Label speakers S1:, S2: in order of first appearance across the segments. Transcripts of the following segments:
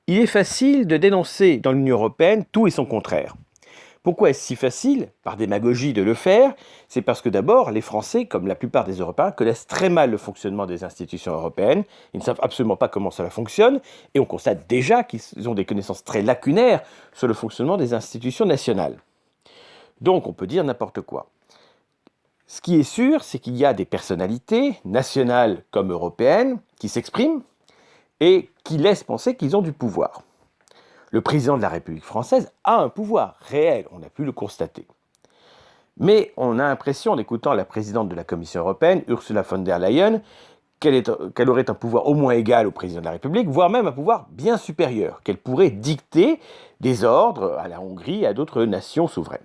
S1: Il est facile de dénoncer dans l'Union européenne tout et son contraire. Pourquoi est-ce si facile, par démagogie, de le faire? C'est parce que d'abord, les Français, comme la plupart des Européens, connaissent très mal le fonctionnement des institutions européennes. Ils ne savent absolument pas comment cela fonctionne, et on constate déjà qu'ils ont des connaissances très lacunaires sur le fonctionnement des institutions nationales. Donc on peut dire n'importe quoi. Ce qui est sûr, c'est qu'il y a des personnalités, nationales comme européennes, qui s'expriment et qui laissent penser qu'ils ont du pouvoir. Le président de la République française a un pouvoir réel, on a pu le constater. Mais on a l'impression, en écoutant la présidente de la Commission européenne, Ursula von der Leyen, qu'elle aurait un pouvoir au moins égal au président de la République, voire même un pouvoir bien supérieur, qu'elle pourrait dicter des ordres à la Hongrie et à d'autres nations souveraines.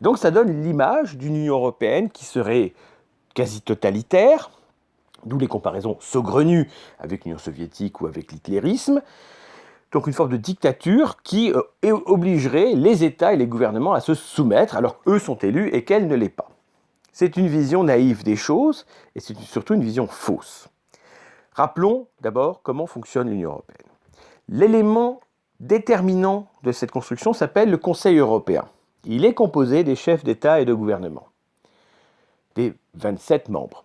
S1: Donc ça donne l'image d'une Union européenne qui serait quasi totalitaire, d'où les comparaisons saugrenues avec l'Union soviétique ou avec l'hitlérisme. Donc une forme de dictature qui obligerait les États et les gouvernements à se soumettre alors qu'eux sont élus et qu'elle ne l'est pas. C'est une vision naïve des choses et c'est surtout une vision fausse. Rappelons d'abord comment fonctionne l'Union européenne. L'élément déterminant de cette construction s'appelle le Conseil européen. Il est composé des chefs d'État et de gouvernement, des 27 membres.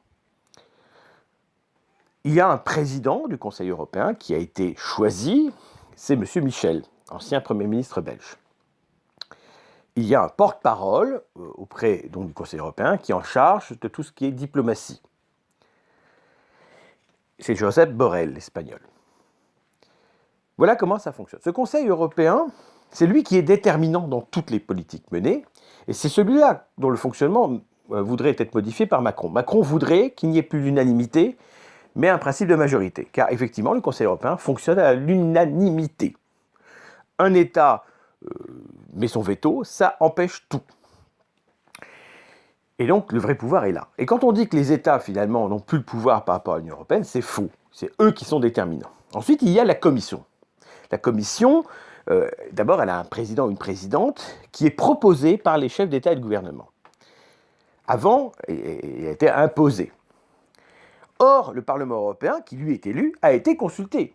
S1: Il y a un président du Conseil européen qui a été choisi, c'est M. Michel, ancien Premier ministre belge. Il y a un porte-parole auprès du Conseil européen qui est en charge de tout ce qui est diplomatie. C'est Josep Borrell, l'espagnol. Voilà comment ça fonctionne. Ce Conseil européen, c'est lui qui est déterminant dans toutes les politiques menées, et c'est celui-là dont le fonctionnement voudrait être modifié par Macron. Macron voudrait qu'il n'y ait plus d'unanimité, mais un principe de majorité, car effectivement, le Conseil européen fonctionne à l'unanimité. Un État met son veto, ça empêche tout. Et donc, le vrai pouvoir est là. Et quand on dit que les États, finalement, n'ont plus le pouvoir par rapport à l'Union européenne, c'est faux. C'est eux qui sont déterminants. Ensuite, il y a la Commission. La Commission, d'abord, elle a un président ou une présidente qui est proposée par les chefs d'État et de gouvernement. Avant, elle a été imposée. Or, le Parlement européen, qui lui est élu, a été consulté.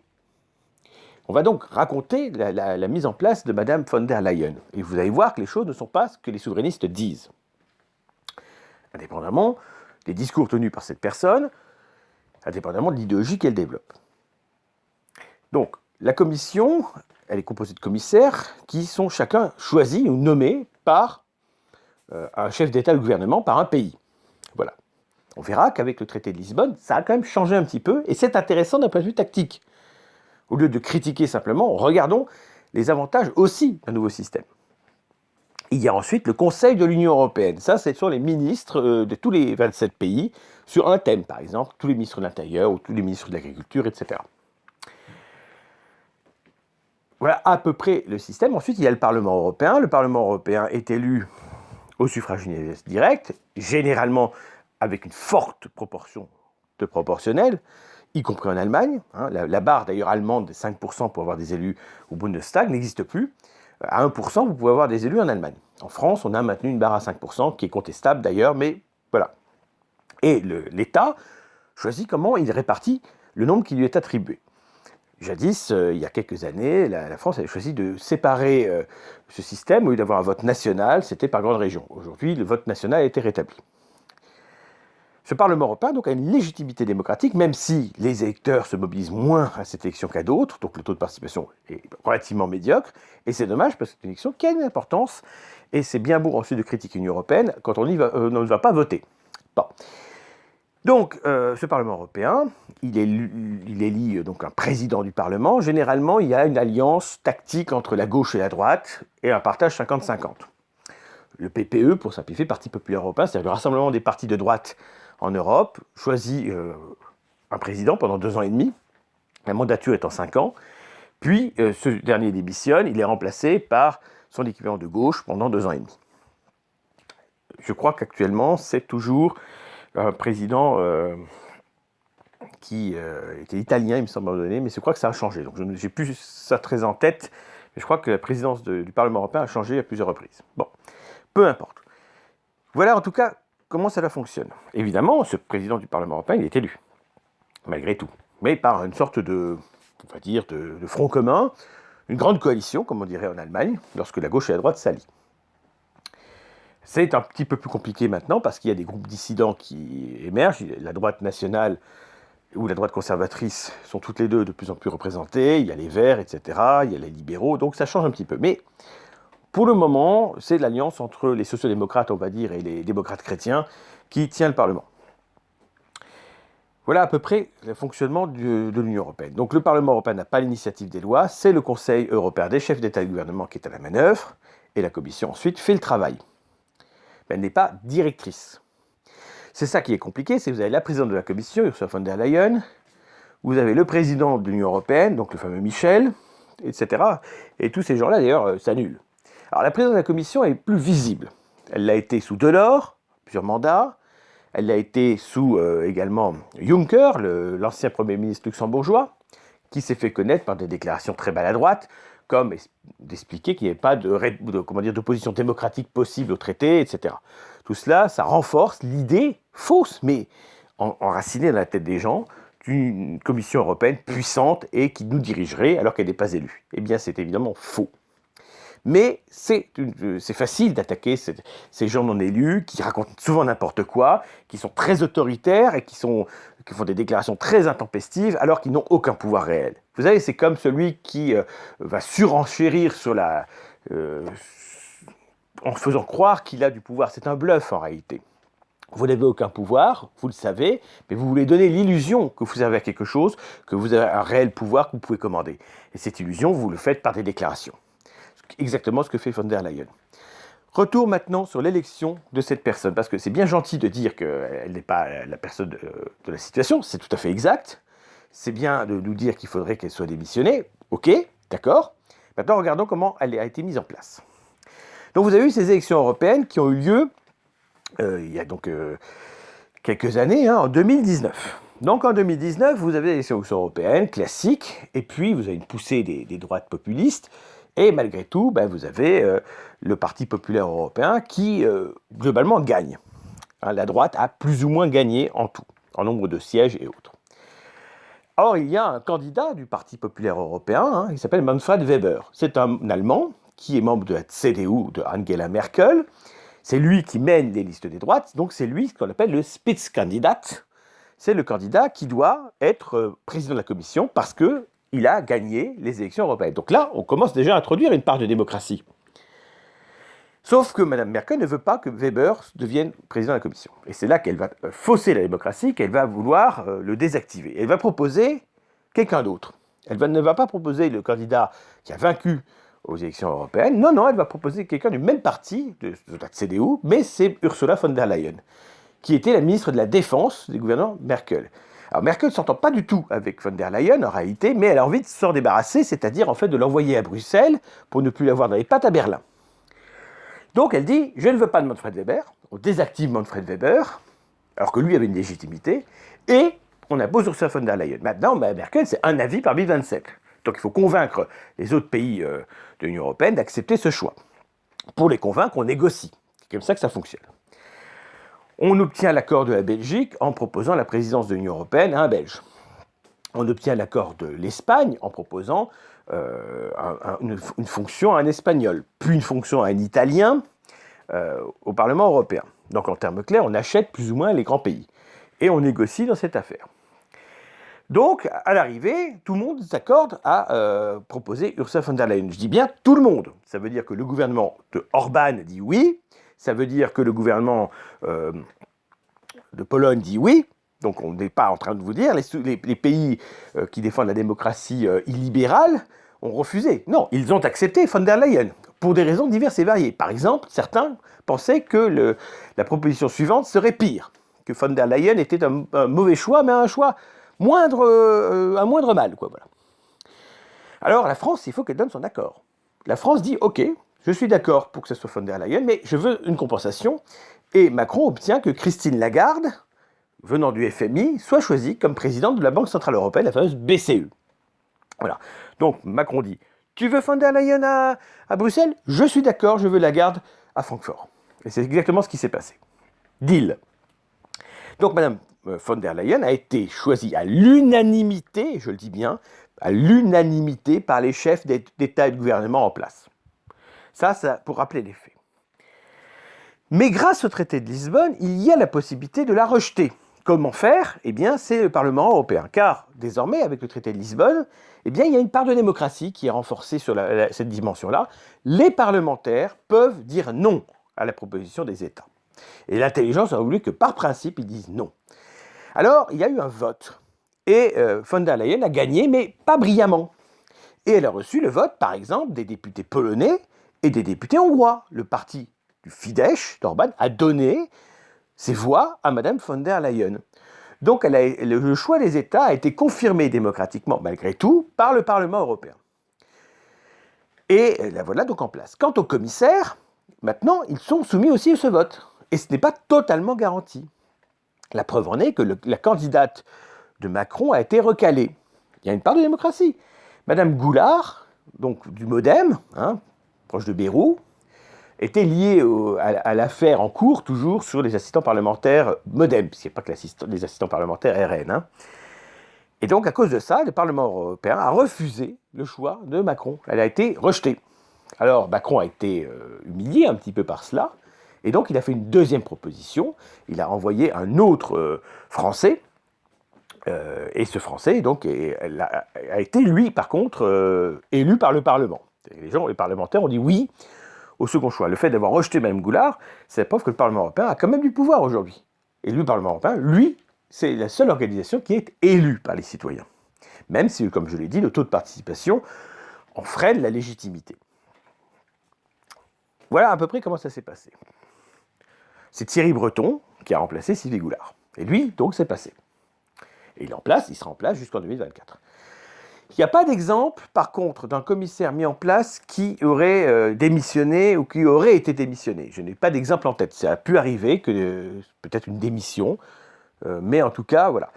S1: On va donc raconter la mise en place de Mme von der Leyen. Et vous allez voir que les choses ne sont pas ce que les souverainistes disent. Indépendamment des discours tenus par cette personne, indépendamment de l'idéologie qu'elle développe. Donc, la commission, elle est composée de commissaires qui sont chacun choisis ou nommés par un chef d'État ou de gouvernement, par un pays. Voilà. On verra qu'avec le traité de Lisbonne, ça a quand même changé un petit peu, et c'est intéressant d'un point de vue tactique. Au lieu de critiquer simplement, regardons les avantages aussi d'un nouveau système. Il y a ensuite le Conseil de l'Union européenne. Ça, ce sont les ministres de tous les 27 pays sur un thème, par exemple, tous les ministres de l'Intérieur ou tous les ministres de l'Agriculture, etc. Voilà à peu près le système. Ensuite, il y a le Parlement européen. Le Parlement européen est élu au suffrage universel direct, généralement avec une forte proportion de proportionnel, y compris en Allemagne. La barre d'ailleurs allemande des 5% pour avoir des élus au Bundestag n'existe plus. À 1%, vous pouvez avoir des élus en Allemagne. En France, on a maintenu une barre à 5%, qui est contestable d'ailleurs, mais voilà. Et l'État choisit comment il répartit le nombre qui lui est attribué. Jadis, il y a quelques années, la France avait choisi de séparer ce système. Au lieu d'avoir un vote national, c'était par grande région. Aujourd'hui, le vote national a été rétabli. Ce Parlement européen donc, a une légitimité démocratique, même si les électeurs se mobilisent moins à cette élection qu'à d'autres, donc le taux de participation est relativement médiocre, et c'est dommage parce que c'est une élection qui a une importance, et c'est bien beau ensuite de critiquer l'Union européenne quand on ne va pas voter. Bon. Donc, ce Parlement européen, il élit donc un président du Parlement. Généralement, il y a une alliance tactique entre la gauche et la droite, et un partage 50-50. Le PPE, pour simplifier, Parti populaire européen, c'est-à-dire le rassemblement des partis de droite en Europe, choisit un président pendant 2 ans et demi, la mandature est en 5 ans, puis ce dernier démissionne, il est remplacé par son équivalent de gauche pendant 2 ans et demi. Je crois qu'actuellement, c'est toujours un président qui était italien, il me semble, à un moment donné, mais je crois que ça a changé. Donc je n'ai plus ça très en tête, mais je crois que la présidence du Parlement européen a changé à plusieurs reprises. Bon, peu importe. Voilà en tout cas comment cela fonctionne. Évidemment, ce président du Parlement européen, il est élu, malgré tout, mais par une sorte de on va dire, de front commun, une grande coalition, comme on dirait en Allemagne, lorsque la gauche et la droite s'allient. C'est un petit peu plus compliqué maintenant parce qu'il y a des groupes dissidents qui émergent. La droite nationale ou la droite conservatrice sont toutes les deux de plus en plus représentées. Il y a les Verts, etc. Il y a les libéraux, donc ça change un petit peu. Mais pour le moment, c'est l'alliance entre les sociodémocrates, on va dire, et les démocrates chrétiens qui tient le Parlement. Voilà à peu près le fonctionnement de l'Union européenne. Donc le Parlement européen n'a pas l'initiative des lois, c'est le Conseil européen des chefs d'État et de gouvernement qui est à la manœuvre, et la Commission ensuite fait le travail. Mais elle n'est pas directrice. C'est ça qui est compliqué, c'est que vous avez la présidente de la Commission, Ursula von der Leyen, vous avez le président de l'Union européenne, donc le fameux Michel, etc. Et tous ces gens-là, d'ailleurs, s'annulent. Alors la présidente de la Commission est plus visible. Elle l'a été sous Delors, plusieurs mandats. Elle l'a été sous également Juncker, l'ancien Premier ministre luxembourgeois, qui s'est fait connaître par des déclarations très maladroites, comme d'expliquer qu'il n'y avait pas d'opposition démocratique possible au traité, etc. Tout cela, ça renforce l'idée fausse, mais enracinée dans la tête des gens, d'une Commission européenne puissante et qui nous dirigerait alors qu'elle n'est pas élue. Eh bien, c'est évidemment faux. Mais c'est facile d'attaquer ces gens non élus qui racontent souvent n'importe quoi, qui sont très autoritaires et qui font des déclarations très intempestives alors qu'ils n'ont aucun pouvoir réel. Vous savez, c'est comme celui qui va surenchérir en faisant croire qu'il a du pouvoir. C'est un bluff en réalité. Vous n'avez aucun pouvoir, vous le savez, mais vous voulez donner l'illusion que vous avez quelque chose, que vous avez un réel pouvoir que vous pouvez commander. Et cette illusion, vous le faites par des déclarations. Exactement ce que fait von der Leyen. Retour maintenant sur l'élection de cette personne, parce que c'est bien gentil de dire qu'elle n'est pas la personne de la situation, c'est tout à fait exact. C'est bien de nous dire qu'il faudrait qu'elle soit démissionnée, ok, d'accord. Maintenant, regardons comment elle a été mise en place. Donc vous avez eu ces élections européennes qui ont eu lieu il y a donc quelques années, en 2019. Donc en 2019, vous avez les élections européennes classiques, et puis vous avez une poussée des droites populistes. Et malgré tout, vous avez le Parti populaire européen qui, globalement, gagne. La droite a plus ou moins gagné en tout, en nombre de sièges et autres. Or, il y a un candidat du Parti populaire européen, il s'appelle Manfred Weber. C'est un Allemand qui est membre de la CDU de Angela Merkel. C'est lui qui mène les listes des droites, donc c'est lui ce qu'on appelle le Spitzenkandidat. C'est le candidat qui doit être président de la Commission parce que il a gagné les élections européennes. Donc là, on commence déjà à introduire une part de démocratie. Sauf que Mme Merkel ne veut pas que Weber devienne président de la Commission. Et c'est là qu'elle va fausser la démocratie, qu'elle va vouloir le désactiver. Elle va proposer quelqu'un d'autre. Elle ne va pas proposer le candidat qui a vaincu aux élections européennes. Non, elle va proposer quelqu'un du même parti, de la CDU, mais c'est Ursula von der Leyen, qui était la ministre de la Défense du gouvernement Merkel. Alors Merkel ne s'entend pas du tout avec von der Leyen en réalité, mais elle a envie de s'en débarrasser, c'est-à-dire en fait de l'envoyer à Bruxelles pour ne plus l'avoir dans les pattes à Berlin. Donc elle dit, je ne veux pas de Manfred Weber, on désactive Manfred Weber, alors que lui avait une légitimité, et on impose Ursula von der Leyen. Maintenant, Merkel, c'est un avis parmi 27. Donc il faut convaincre les autres pays de l'Union européenne d'accepter ce choix. Pour les convaincre, on négocie. C'est comme ça que ça fonctionne. On obtient l'accord de la Belgique en proposant la présidence de l'Union européenne à un Belge. On obtient l'accord de l'Espagne en proposant une fonction à un Espagnol, puis une fonction à un Italien au Parlement européen. Donc en termes clairs, on achète plus ou moins les grands pays. Et on négocie dans cette affaire. Donc, à l'arrivée, tout le monde s'accorde à proposer Ursula von der Leyen. Je dis bien tout le monde. Ça veut dire que le gouvernement de Orban dit oui. Ça veut dire que le gouvernement de Pologne dit oui. Donc on n'est pas en train de vous dire, les pays qui défendent la démocratie illibérale ont refusé. Non, ils ont accepté von der Leyen, pour des raisons diverses et variées. Par exemple, certains pensaient que la proposition suivante serait pire, que von der Leyen était un mauvais choix, mais un choix un moindre mal, quoi, voilà. Alors la France, il faut qu'elle donne son accord. La France dit, ok, je suis d'accord pour que ce soit von der Leyen, mais je veux une compensation. Et Macron obtient que Christine Lagarde, venant du FMI, soit choisie comme présidente de la Banque Centrale Européenne, la fameuse BCE. Voilà. Donc Macron dit, tu veux von der Leyen à Bruxelles? Je suis d'accord, je veux Lagarde à Francfort. Et c'est exactement ce qui s'est passé. Deal. Donc Madame von der Leyen a été choisie à l'unanimité, je le dis bien, à l'unanimité par les chefs d'État et de gouvernement en place. Ça pour rappeler les faits. Mais grâce au traité de Lisbonne, il y a la possibilité de la rejeter. Comment faire? Eh bien, c'est le Parlement européen. Car désormais, avec le traité de Lisbonne, eh bien, il y a une part de démocratie qui est renforcée sur cette dimension-là. Les parlementaires peuvent dire non à la proposition des États. Et l'intelligence a voulu que, par principe, ils disent non. Alors, il y a eu un vote. Et von der Leyen a gagné, mais pas brillamment. Et elle a reçu le vote, par exemple, des députés polonais et des députés hongrois. Le parti du Fidesz d'Orban a donné ses voix à Madame von der Leyen. Donc le choix des États a été confirmé démocratiquement, malgré tout, par le Parlement européen. Et la voilà donc en place. Quant aux commissaires, maintenant, ils sont soumis aussi à ce vote. Et ce n'est pas totalement garanti. La preuve en est que la candidate de Macron a été recalée. Il y a une part de démocratie. Madame Goulard, donc du Modem, proche de Bayrou, était liée à l'affaire en cours, toujours sur les assistants parlementaires Modem, parce qu'il n'y a pas que les assistants parlementaires RN. Et donc, à cause de ça, le Parlement européen a refusé le choix de Macron. Elle a été rejetée. Alors, Macron a été humilié un petit peu par cela, et donc il a fait une deuxième proposition. Il a envoyé un autre Français, et ce Français, donc, a été, lui, par contre, élu par le Parlement. Les parlementaires ont dit oui au second choix. Le fait d'avoir rejeté Mme Goulard, c'est la preuve que le Parlement européen a quand même du pouvoir aujourd'hui. Et le Parlement européen, lui, c'est la seule organisation qui est élue par les citoyens. Même si, comme je l'ai dit, le taux de participation en freine la légitimité. Voilà à peu près comment ça s'est passé. C'est Thierry Breton qui a remplacé Sylvie Goulard. Et lui, donc, c'est passé. Et il sera en place jusqu'en 2024. Il n'y a pas d'exemple, par contre, d'un commissaire mis en place qui aurait démissionné ou qui aurait été démissionné. Je n'ai pas d'exemple en tête. Ça a pu arriver, peut-être une démission, mais en tout cas, voilà.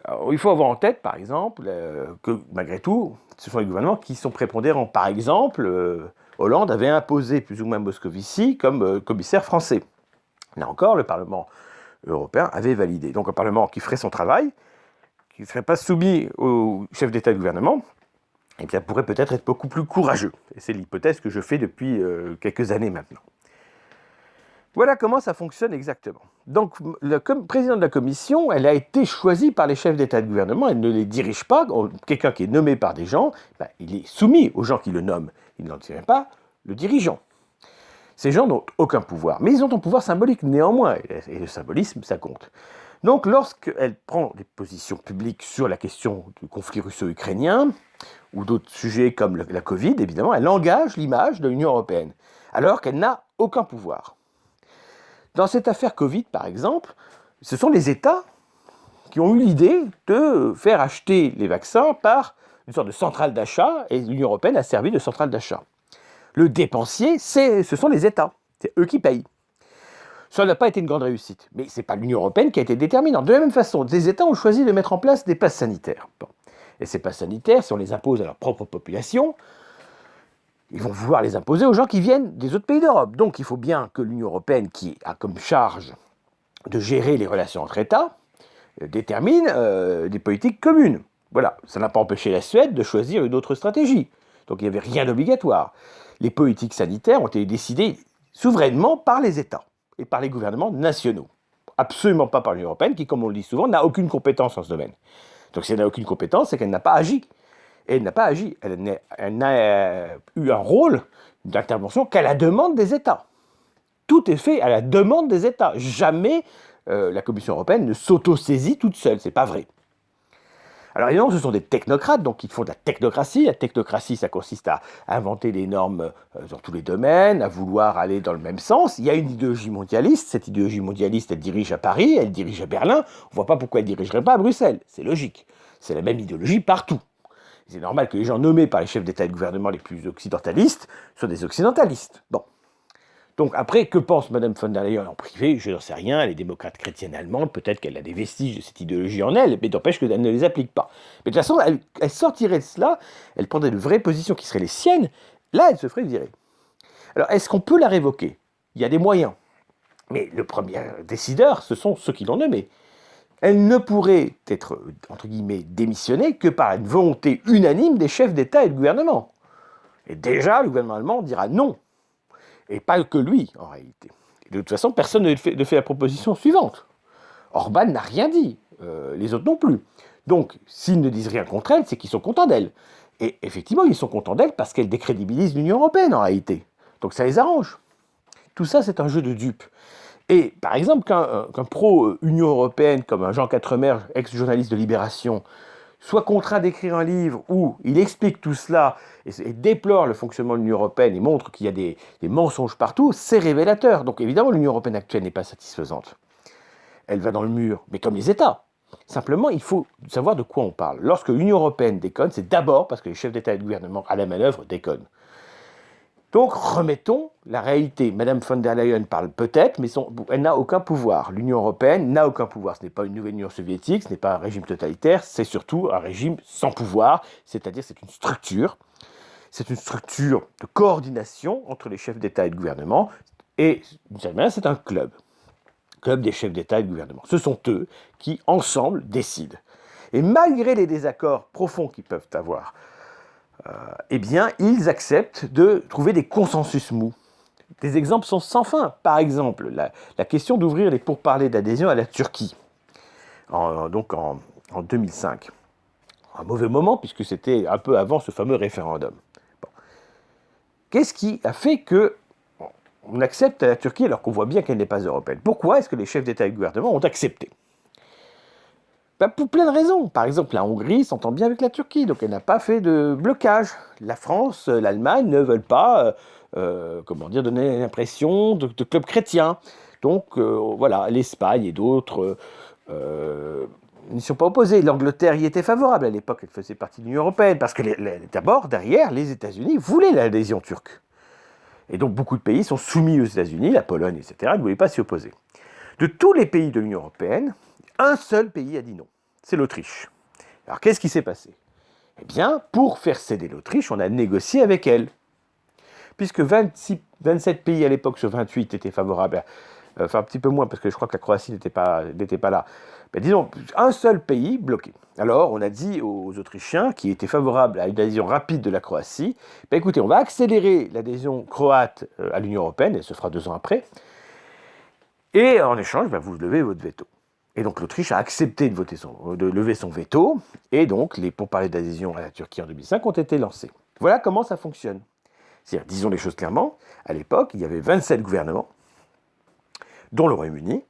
S1: Alors, il faut avoir en tête, par exemple, que malgré tout, ce sont les gouvernements qui sont prépondérants. Par exemple, Hollande avait imposé plus ou moins Moscovici comme commissaire français. Là encore, le Parlement européen avait validé. Donc un Parlement qui ferait son travail, qui ne serait pas soumis au chef d'État et de gouvernement, eh bien, pourrait peut-être être beaucoup plus courageux. Et c'est l'hypothèse que je fais depuis quelques années maintenant. Voilà comment ça fonctionne exactement. Donc, la présidente de la Commission, elle a été choisie par les chefs d'État et de gouvernement, elle ne les dirige pas. Quelqu'un qui est nommé par des gens, il est soumis aux gens qui le nomment. Il n'en tient pas le dirigeant. Ces gens n'ont aucun pouvoir, mais ils ont un pouvoir symbolique néanmoins, et le symbolisme, ça compte. Donc, lorsqu'elle prend des positions publiques sur la question du conflit russo-ukrainien, ou d'autres sujets comme la Covid, évidemment, elle engage l'image de l'Union européenne, alors qu'elle n'a aucun pouvoir. Dans cette affaire Covid, par exemple, ce sont les États qui ont eu l'idée de faire acheter les vaccins par une sorte de centrale d'achat, et l'Union européenne a servi de centrale d'achat. Le dépensier, ce sont les États, c'est eux qui payent. Ça n'a pas été une grande réussite, mais ce n'est pas l'Union européenne qui a été déterminante. De la même façon, des États ont choisi de mettre en place des passes sanitaires. Bon. Et ces passes sanitaires, si on les impose à leur propre population, ils vont vouloir les imposer aux gens qui viennent des autres pays d'Europe. Donc il faut bien que l'Union européenne, qui a comme charge de gérer les relations entre États, détermine des politiques communes. Voilà, ça n'a pas empêché la Suède de choisir une autre stratégie. Donc il n'y avait rien d'obligatoire. Les politiques sanitaires ont été décidées souverainement par les États et par les gouvernements nationaux. Absolument pas par l'Union européenne, qui, comme on le dit souvent, n'a aucune compétence en ce domaine. Donc si elle n'a aucune compétence, c'est qu'elle n'a pas agi. Et elle n'a pas agi. Elle n'a eu un rôle d'intervention qu'à la demande des États. Tout est fait à la demande des États. Jamais la Commission européenne ne s'auto-saisit toute seule. C'est pas vrai. Alors évidemment, ce sont des technocrates, donc ils font de la technocratie. La technocratie, ça consiste à inventer des normes dans tous les domaines, à vouloir aller dans le même sens. Il y a une idéologie mondialiste. Cette idéologie mondialiste, elle dirige à Paris, elle dirige à Berlin. On ne voit pas pourquoi elle ne dirigerait pas à Bruxelles. C'est logique. C'est la même idéologie partout. C'est normal que les gens nommés par les chefs d'État et de gouvernement les plus occidentalistes soient des occidentalistes. Bon. Donc après, que pense Mme von der Leyen en privé? Je n'en sais rien, elle est démocrate chrétienne allemande, peut-être qu'elle a des vestiges de cette idéologie en elle, mais n'empêche qu'elle ne les applique pas. Mais de toute façon, elle sortirait de cela, elle prendrait de vraies positions qui seraient les siennes, là elle se ferait virer. Alors est-ce qu'on peut la révoquer? Il y a des moyens. Mais le premier décideur, ce sont ceux qui l'ont nommé. elle ne pourrait être, entre guillemets, démissionnée que par une volonté unanime des chefs d'État et de gouvernement. Et déjà, le gouvernement allemand dira non. Et pas que lui, en réalité. Et de toute façon, personne ne fait la proposition suivante. Orban n'a rien dit, les autres non plus. Donc, s'ils ne disent rien contre elle, c'est qu'ils sont contents d'elle. Et effectivement, ils sont contents d'elle parce qu'elle décrédibilise l'Union européenne, en réalité. Donc ça les arrange. Tout ça, c'est un jeu de dupes. Et par exemple, qu'un pro-Union européenne, comme un Jean Quatremer, ex-journaliste de Libération, soit contraint d'écrire un livre où il explique tout cela et déplore le fonctionnement de l'Union européenne et montre qu'il y a des mensonges partout, c'est révélateur. Donc évidemment, l'Union européenne actuelle n'est pas satisfaisante. Elle va dans le mur, mais comme les États. Simplement, il faut savoir de quoi on parle. Lorsque l'Union européenne déconne, c'est d'abord parce que les chefs d'État et de gouvernement à la manœuvre déconnent. Donc, remettons la réalité. Madame von der Leyen parle peut-être, mais elle n'a aucun pouvoir. L'Union européenne n'a aucun pouvoir. Ce n'est pas une nouvelle Union soviétique, ce n'est pas un régime totalitaire, c'est surtout un régime sans pouvoir, c'est-à-dire c'est une structure. C'est une structure de coordination entre les chefs d'État et de gouvernement, et d'une certaine manière, c'est un club des chefs d'État et de gouvernement. Ce sont eux qui, ensemble, décident. Et malgré les désaccords profonds qu'ils peuvent avoir, eh bien, ils acceptent de trouver des consensus mous. Des exemples sont sans fin. Par exemple, la question d'ouvrir les pourparlers d'adhésion à la Turquie, donc en 2005. Un mauvais moment, puisque c'était un peu avant ce fameux référendum. Bon. Qu'est-ce qui a fait que on accepte la Turquie alors qu'on voit bien qu'elle n'est pas européenne? Pourquoi est-ce que les chefs d'État et de gouvernement ont accepté? Pour plein de raisons. Par exemple, la Hongrie s'entend bien avec la Turquie, donc elle n'a pas fait de blocage. La France, l'Allemagne ne veulent pas donner l'impression de club chrétien. Donc voilà, l'Espagne et d'autres n'y sont pas opposés. L'Angleterre y était favorable à l'époque, elle faisait partie de l'Union européenne, parce que d'abord, derrière, les États-Unis voulaient l'adhésion turque. Et donc beaucoup de pays sont soumis aux États-Unis, la Pologne, etc., ne voulaient pas s'y opposer. De tous les pays de l'Union européenne, un seul pays a dit non, c'est l'Autriche. Alors qu'est-ce qui s'est passé? Eh bien, pour faire céder l'Autriche, on a négocié avec elle. Puisque 27 pays à l'époque sur 28 étaient favorables, enfin un petit peu moins, parce que je crois que la Croatie n'était pas là. Mais disons, un seul pays bloqué. Alors, on a dit aux Autrichiens, qui étaient favorables à une adhésion rapide de la Croatie, écoutez, on va accélérer l'adhésion croate à l'Union européenne, elle se fera 2 ans après, et en échange, vous levez votre veto. Et donc l'Autriche a accepté de lever son veto, et donc les pourparlers d'adhésion à la Turquie en 2005 ont été lancés. Voilà comment ça fonctionne. C'est-à-dire, disons les choses clairement, à l'époque, il y avait 27 gouvernements, dont le Royaume-Uni.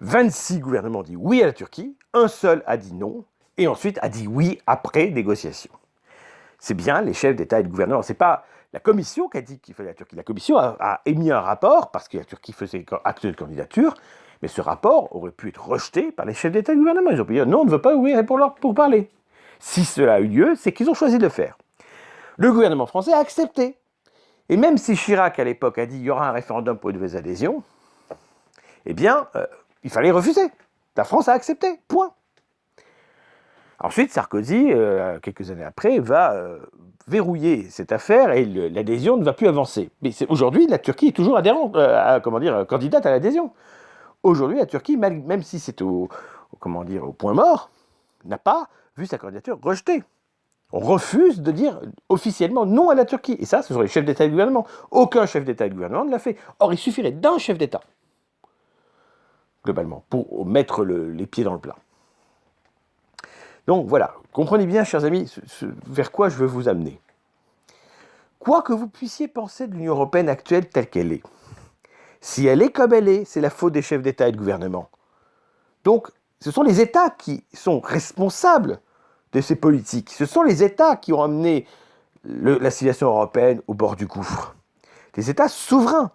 S1: 26 gouvernements ont dit oui à la Turquie, un seul a dit non, et ensuite a dit oui après négociation. C'est bien les chefs d'État et de gouvernement. C'est pas la Commission qui a dit qu'il fallait la Turquie. La Commission a émis un rapport, parce que la Turquie faisait acte de candidature, mais ce rapport aurait pu être rejeté par les chefs d'État et de gouvernement. Ils ont pu dire non, on ne veut pas ouvrir pour parler. Si cela a eu lieu, c'est qu'ils ont choisi de le faire. Le gouvernement français a accepté. Et même si Chirac, à l'époque, a dit qu'il y aura un référendum pour une nouvelle adhésion, eh bien, il fallait refuser. La France a accepté, point. Ensuite, Sarkozy, quelques années après, va verrouiller cette affaire et l'adhésion ne va plus avancer. Mais aujourd'hui, la Turquie est toujours candidate à l'adhésion. Aujourd'hui, la Turquie, même si c'est au point mort, n'a pas vu sa candidature rejetée. On refuse de dire officiellement non à la Turquie. Et ça, ce sont les chefs d'État et de gouvernement. Aucun chef d'État et de gouvernement ne l'a fait. Or, il suffirait d'un chef d'État, globalement, pour mettre les pieds dans le plat. Donc voilà, comprenez bien, chers amis, vers quoi je veux vous amener. Quoi que vous puissiez penser de l'Union européenne actuelle telle qu'elle est, si elle est comme elle est, c'est la faute des chefs d'État et de gouvernement. Donc, ce sont les États qui sont responsables de ces politiques. Ce sont les États qui ont amené la civilisation européenne au bord du gouffre. Les États souverains.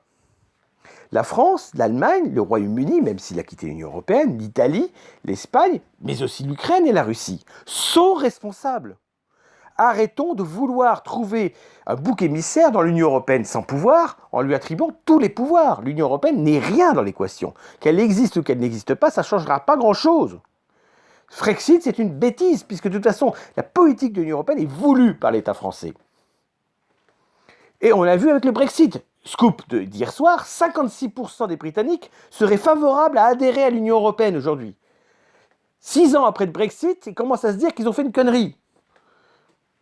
S1: La France, l'Allemagne, le Royaume-Uni, même s'il a quitté l'Union européenne, l'Italie, l'Espagne, mais aussi l'Ukraine et la Russie, sont responsables. Arrêtons de vouloir trouver un bouc émissaire dans l'Union européenne sans pouvoir en lui attribuant tous les pouvoirs. L'Union européenne n'est rien dans l'équation. Qu'elle existe ou qu'elle n'existe pas, ça ne changera pas grand-chose. Frexit, c'est une bêtise, puisque de toute façon, la politique de l'Union européenne est voulue par l'État français. Et on l'a vu avec le Brexit. Scoop d'hier soir, 56% des Britanniques seraient favorables à adhérer à l'Union européenne aujourd'hui. 6 ans après le Brexit, ils commencent à se dire qu'ils ont fait une connerie.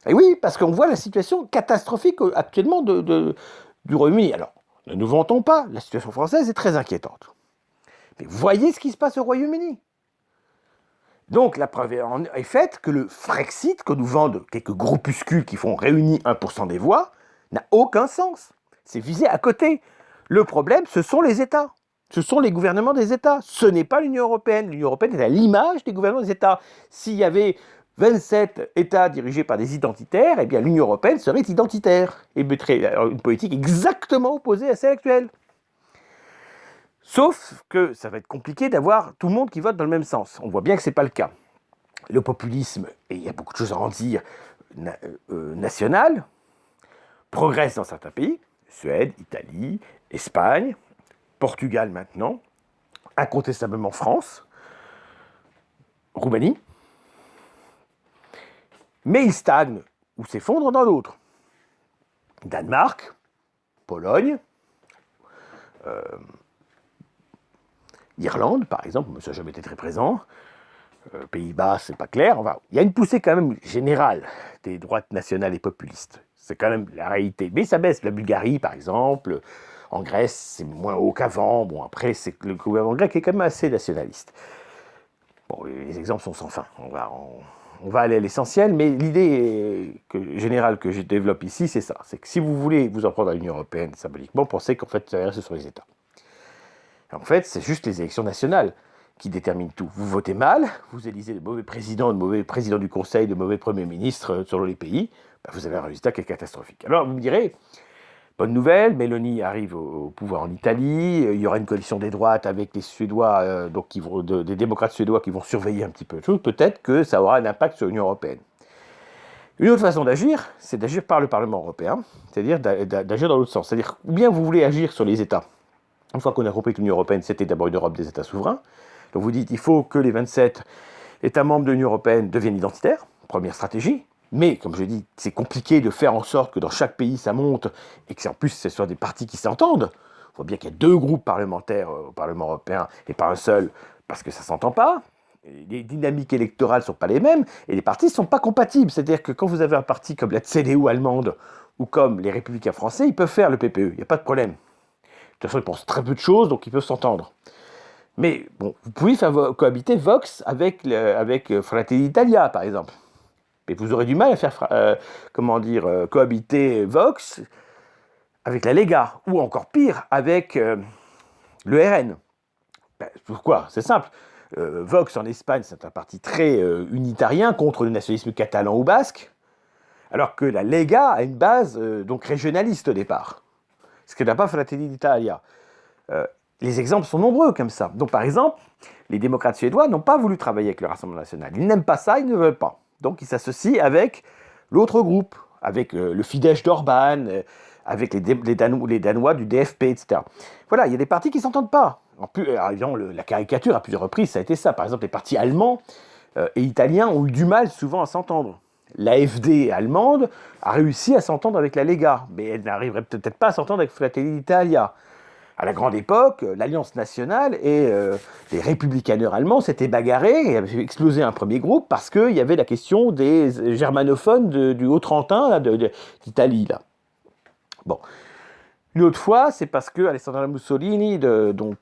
S1: Et oui, parce qu'on voit la situation catastrophique actuellement du Royaume-Uni. Alors, ne nous vantons pas, la situation française est très inquiétante. Mais voyez ce qui se passe au Royaume-Uni. Donc la preuve est faite que le Frexit, que nous vendent quelques groupuscules qui font réunir 1% des voix, n'a aucun sens. C'est visé à côté. Le problème, ce sont les États. Ce sont les gouvernements des États. Ce n'est pas l'Union européenne. L'Union européenne est à l'image des gouvernements des États. S'il y avait 27 États dirigés par des identitaires, eh bien l'Union européenne serait identitaire et mettrait une politique exactement opposée à celle actuelle. Sauf que ça va être compliqué d'avoir tout le monde qui vote dans le même sens. On voit bien que ce n'est pas le cas. Le populisme, et il y a beaucoup de choses à en dire, national, progresse dans certains pays, Suède, Italie, Espagne, Portugal maintenant, incontestablement France, Roumanie, mais il stagne ou s'effondre dans d'autres. Danemark, Pologne, Irlande, par exemple, ça n'a jamais été très présent. Pays-Bas, c'est pas clair. Il y a une poussée quand même générale des droites nationales et populistes. C'est quand même la réalité. Mais ça baisse. La Bulgarie, par exemple, en Grèce, c'est moins haut qu'avant. Bon, après, c'est le gouvernement grec est quand même assez nationaliste. Bon, les exemples sont sans fin. On va aller à l'essentiel, mais l'idée générale que je développe ici, c'est ça. C'est que si vous voulez vous en prendre à l'Union européenne, symboliquement, pensez qu'en fait, ce sont les États. En fait, c'est juste les élections nationales qui déterminent tout. Vous votez mal, vous élisez de mauvais présidents, de mauvais présidents du Conseil, de mauvais premiers ministres selon les pays, vous avez un résultat qui est catastrophique. Alors vous me direz, bonne nouvelle, Meloni arrive au pouvoir en Italie, il y aura une coalition des droites avec les Suédois, des démocrates suédois qui vont surveiller un petit peu de choses, peut-être que ça aura un impact sur l'Union européenne. Une autre façon d'agir, c'est d'agir par le Parlement européen, c'est-à-dire d'agir dans l'autre sens. C'est-à-dire, ou bien vous voulez agir sur les États. Une fois qu'on a compris que l'Union européenne, c'était d'abord une Europe des États souverains, donc vous dites il faut que les 27 États membres de l'Union européenne deviennent identitaires, première stratégie, mais comme je dis, c'est compliqué de faire en sorte que dans chaque pays ça monte, et que en plus ce soit des partis qui s'entendent. On voit bien qu'il y a 2 groupes parlementaires au Parlement européen, et pas un seul, parce que ça ne s'entend pas. Les dynamiques électorales ne sont pas les mêmes, et les partis ne sont pas compatibles. C'est-à-dire que quand vous avez un parti comme la CDU allemande, ou comme les Républicains français, ils peuvent faire le PPE, il n'y a pas de problème. De toute façon, ils pensent très peu de choses, donc ils peuvent s'entendre. Mais bon, vous pouvez faire cohabiter Vox avec Fratelli d'Italia, par exemple. Mais vous aurez du mal à faire cohabiter Vox avec la Lega, ou encore pire, avec le RN. Pourquoi ? C'est simple. Vox en Espagne, c'est un parti très unitarien contre le nationalisme catalan ou basque, alors que la Lega a une base donc régionaliste au départ. Ce que n'a pas Fratelli d'Italia. Les exemples sont nombreux comme ça. Donc par exemple, les démocrates suédois n'ont pas voulu travailler avec le Rassemblement national. Ils n'aiment pas ça, ils ne veulent pas. Donc ils s'associent avec l'autre groupe, avec le Fidesz d'Orban, avec les Danois du DFP, etc. Voilà, il y a des partis qui ne s'entendent pas. La caricature à plusieurs reprises, ça a été ça. Par exemple, les partis allemands et italiens ont eu du mal souvent à s'entendre. L'AfD allemande a réussi à s'entendre avec la Lega, mais elle n'arriverait peut-être pas à s'entendre avec Fratelli d'Italia. À la grande époque, l'Alliance nationale et les républicaneurs allemands s'étaient bagarrés et avaient explosé un premier groupe parce qu'il y avait la question des germanophones du Haut-Trentin, d'Italie. Là. Bon. Une autre fois, c'est parce que Alessandro Mussolini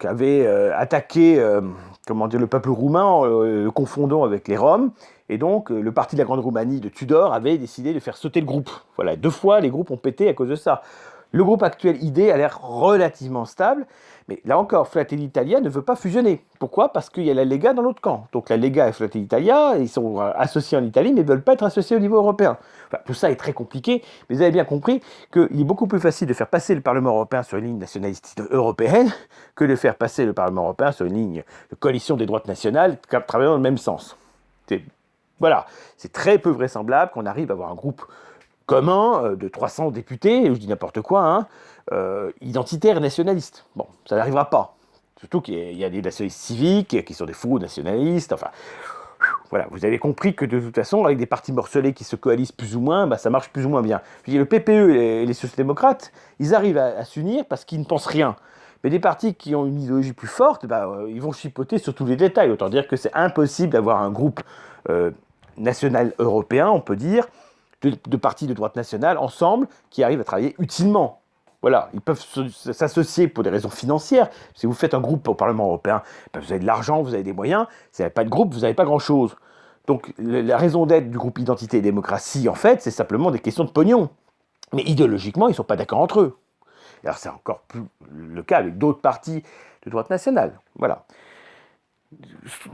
S1: avait attaqué le peuple roumain en le confondant avec les Roms. Et donc, le parti de la Grande Roumanie de Tudor avait décidé de faire sauter le groupe. Voilà, 2 fois, les groupes ont pété à cause de ça. Le groupe actuel ID a l'air relativement stable, mais là encore, Fratelli d'Italia ne veut pas fusionner. Pourquoi ? Parce qu'il y a la Lega dans l'autre camp. Donc la Lega et Fratelli d'Italia, ils sont associés en Italie, mais ne veulent pas être associés au niveau européen. Enfin, tout ça est très compliqué, mais vous avez bien compris qu'il est beaucoup plus facile de faire passer le Parlement européen sur une ligne nationaliste européenne que de faire passer le Parlement européen sur une ligne de coalition des droites nationales travaillant dans le même sens. Voilà, c'est très peu vraisemblable qu'on arrive à avoir un groupe commun de 300 députés, je dis n'importe quoi, identitaires et nationalistes. Bon, ça n'arrivera pas. Surtout qu'il y a des nationalistes civiques qui sont des fous nationalistes. Enfin, voilà, vous avez compris que de toute façon, avec des partis morcelés qui se coalisent plus ou moins, ça marche plus ou moins bien. Puis le PPE et les sociaux-démocrates, ils arrivent à s'unir parce qu'ils ne pensent rien. Mais des partis qui ont une idéologie plus forte, ils vont chipoter sur tous les détails. Autant dire que c'est impossible d'avoir un groupe national européen, on peut dire, de partis de droite nationale ensemble qui arrivent à travailler utilement. Voilà, ils peuvent s'associer pour des raisons financières. Si vous faites un groupe au Parlement européen, vous avez de l'argent, vous avez des moyens. Si vous n'avez pas de groupe, vous n'avez pas grand-chose. Donc la raison d'être du groupe Identité et Démocratie, en fait, c'est simplement des questions de pognon. Mais idéologiquement, ils ne sont pas d'accord entre eux. Alors c'est encore plus le cas avec d'autres partis de droite nationale. Voilà.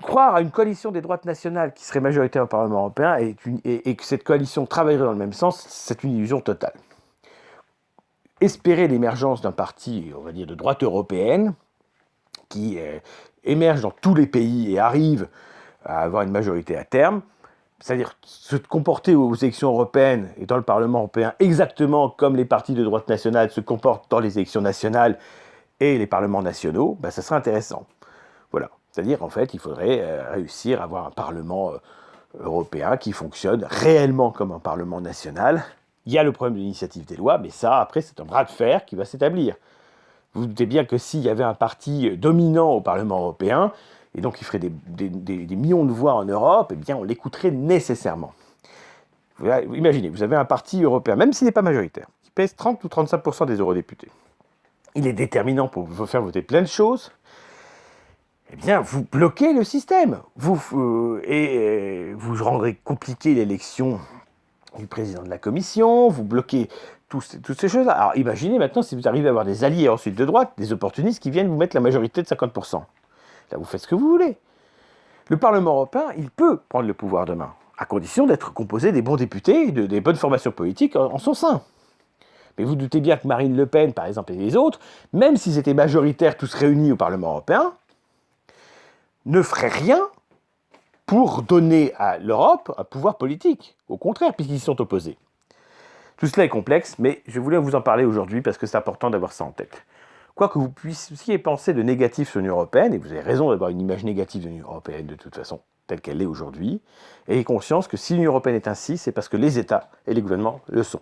S1: Croire à une coalition des droites nationales qui serait majoritaire au Parlement européen et que cette coalition travaillerait dans le même sens, c'est une illusion totale. Espérer l'émergence d'un parti, on va dire, de droite européenne, qui émerge dans tous les pays et arrive à avoir une majorité à terme, c'est-à-dire se comporter aux élections européennes et dans le Parlement européen exactement comme les partis de droite nationale se comportent dans les élections nationales et les parlements nationaux, ça serait intéressant. Voilà. C'est-à-dire, en fait, il faudrait réussir à avoir un Parlement européen qui fonctionne réellement comme un Parlement national. Il y a le problème de l'initiative des lois, mais ça, après, c'est un bras de fer qui va s'établir. Vous vous doutez bien que s'il y avait un parti dominant au Parlement européen, et donc il ferait des millions de voix en Europe, eh bien, on l'écouterait nécessairement. Imaginez, vous avez un parti européen, même s'il n'est pas majoritaire, qui pèse 30 ou 35% des eurodéputés. Il est déterminant pour vous faire voter plein de choses. Eh bien, vous bloquez le système. Vous rendrez compliqué l'élection du président de la commission, vous bloquez toutes ces choses-là. Alors imaginez maintenant si vous arrivez à avoir des alliés ensuite de droite, des opportunistes qui viennent vous mettre la majorité de 50%. Là, vous faites ce que vous voulez. Le Parlement européen, il peut prendre le pouvoir demain, à condition d'être composé des bons députés, des bonnes formations politiques en son sein. Mais vous doutez bien que Marine Le Pen, par exemple, et les autres, même s'ils étaient majoritaires tous réunis au Parlement européen, ne feraient rien pour donner à l'Europe un pouvoir politique. Au contraire, puisqu'ils sont opposés. Tout cela est complexe, mais je voulais vous en parler aujourd'hui parce que c'est important d'avoir ça en tête. Quoi que vous puissiez penser de négatif sur l'Union européenne, et vous avez raison d'avoir une image négative de l'Union européenne de toute façon, telle qu'elle est aujourd'hui, ayez conscience que si l'Union européenne est ainsi, c'est parce que les États et les gouvernements le sont.